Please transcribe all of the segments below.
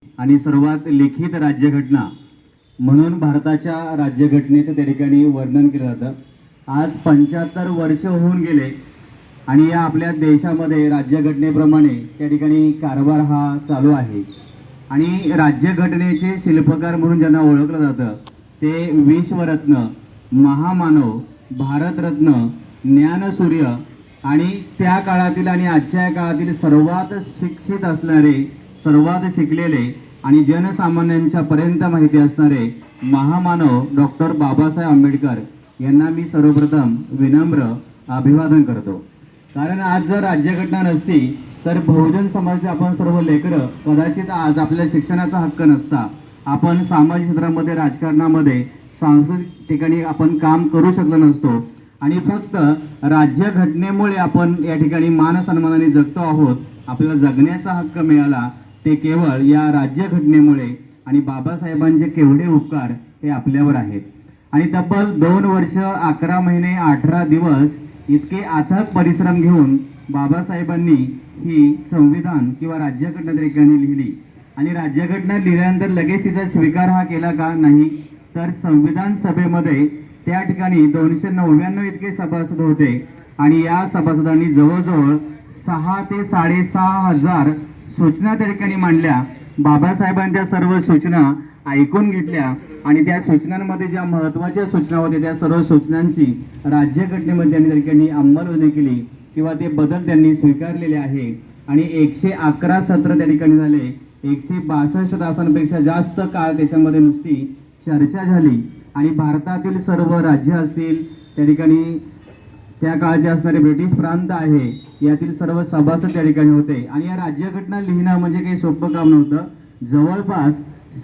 आणि सर्वात लिखित राज्यघटना म्हणून भारताच्या राज्यघटनेचं त्या ठिकाणी वर्णन केलं जातं। आज 75 वर्ष होऊन गेले आणि या आपल्या देशामध्ये राज्यघटनेप्रमाणे त्या ठिकाणी कारभार हा चालू आहे। आणि राज्यघटनेचे शिल्पकार म्हणून ज्यांना ओळखलं जातं ते विश्वरत्न, महामानव, भारतरत्न, ज्ञानसूर्य आणि त्या काळातील आणि आजच्या काळातील सर्वात शिक्षित असणारे, सर्वात शिकलेले आणि जनसामान्यांच्या पर्यंत माहिती असणारे महामानव डॉक्टर बाबासाहेब आंबेडकर यांना मी सर्वप्रथम विनम्र अभिवादन करतो। कारण आज जर राज्यघटना नसती तर बहुजन समाजाचे आपण सर्व लेकरं कदाचित आज आपल्या शिक्षणाचा हक्क नसता, आपण सामाजिक क्षेत्रामध्ये, राजकारणामध्ये, सांस्कृतिक ठिकाणी आपण काम करू शकलो नसतो आणि फक्त राज्यघटनेमुळे आपण या ठिकाणी मान सन्मानाने जगतो आहोत। आपल्याला जगण्याचा हक्क मिळाला ते केवळ या राज्यघटनेमुळे आणि बाबासाहेबांचे केवढे उपकार हे आपल्यावर आहेत। आणि तब्बल 2 वर्ष 11 महिने 18 दिवस इतके अथक परिश्रम घेऊन बाबासाहेबांनी ही संविधान किंवा राज्यघटना त्या ठिकाणी लिहिली। आणि राज्यघटना लिहिल्यानंतर लगेच तिचा स्वीकार हा केला का? नाही, तर संविधान सभेमध्ये त्या ठिकाणी 299 इतके सभासद होते आणि या सभासदांनी जवळजवळ 6 ते 6,500 सूचना त्या ठिकाणी मांडल्या। बाबासाहेबांच्या सर्व सूचना ऐकून घेतल्या आणि त्या सूचनांमध्ये ज्या महत्त्वाच्या सूचना होत्या त्या सर्व सूचनांची राज्यघटनेमध्ये त्यांनी त्या ठिकाणी अंमलबजावणी केली किंवा ते बदल त्यांनी स्वीकारलेले आहे। आणि 111 सत्र त्या ठिकाणी झाले, 162 तासांपेक्षा जास्त काळ त्याच्यामध्ये नुसती चर्चा झाली आणि भारतातील सर्व राज्य असतील, त्या ठिकाणी त्या काळचे असणारे ब्रिटिश प्रांत आहे, यातील सर्व सभासद त्या ठिकाणी होते। आणि या राज्यघटना लिहिणं म्हणजे काही सोपं काम नव्हतं। जवळपास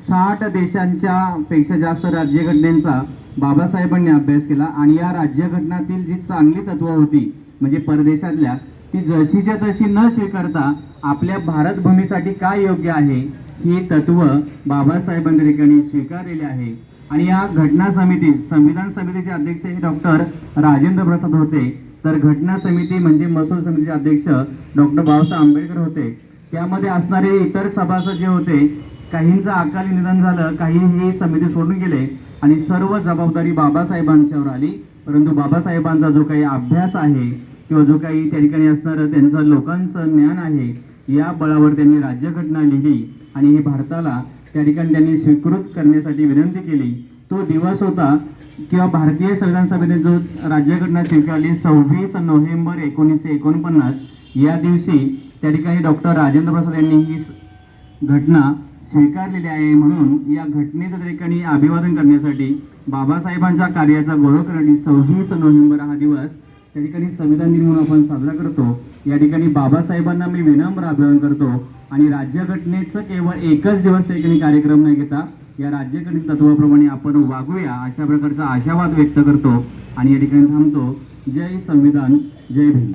60 देशांच्या पेक्षा जास्त राज्यघटनेचा बाबासाहेबांनी अभ्यास केला आणि या राज्यघटनातील जी चांगली तत्त्व होती म्हणजे परदेशातल्या, ती जशीच्या तशी न स्वीकारता आपल्या भारत भूमीसाठी काय योग्य आहे ही तत्त्व बाबासाहेबांच्या ठिकाणी स्वीकारलेली आहे। आणि या घटना समिती, संविधान समितीचे अध्यक्ष हे डॉक्टर राजेंद्र प्रसाद होते, तर घटना समिती म्हणजे मसूद समितीचे अध्यक्ष डॉक्टर बाबासाहेब आंबेडकर होते। त्यामध्ये असणारे इतर सभासद जे होते, काहींचं अकाली निधन झालं, काही ही समिती सोडून गेले आणि सर्व जबाबदारी बाबासाहेबांच्यावर आली। परंतु बाबासाहेबांचा जो काही अभ्यास आहे किंवा जो काही त्या ठिकाणी असणारं त्यांचं लोकांचं ज्ञान आहे, या बळावर त्यांनी राज्यघटना लिहिली आणि ही भारताला त्या ठिकाणी त्यांनी स्वीकृत करण्यासाठी विनंती केली। तो दिवस होता किंवा भारतीय संविधान सभेने जो राज्यघटना स्वीकारली 26 नोव्हेंबर 1949 या दिवशी त्या ठिकाणी डॉक्टर राजेंद्र प्रसाद यांनी ही घटना स्वीकारलेली आहे। म्हणून या घटनेचं त्या ठिकाणी अभिवादन करण्यासाठी, बाबासाहेबांच्या कार्याचा गौरव करण्यासाठी 26 नोव्हेंबर हा दिवस त्या ठिकाणी संविधान दिन म्हणून आपण साजरा करतो। या ठिकाणी बाबासाहेबांना मी विनम्र अभिवादन करतो आणि राज्यघटनेचं केवळ एकच दिवस त्या ठिकाणी कार्यक्रम न घेता या राज्यघटने तत्वाप्रमाणे आपण वागूया अशा प्रकारचा आशावाद व्यक्त करतो आणि या ठिकाणी थांबतो। जय संविधान, जय भीम।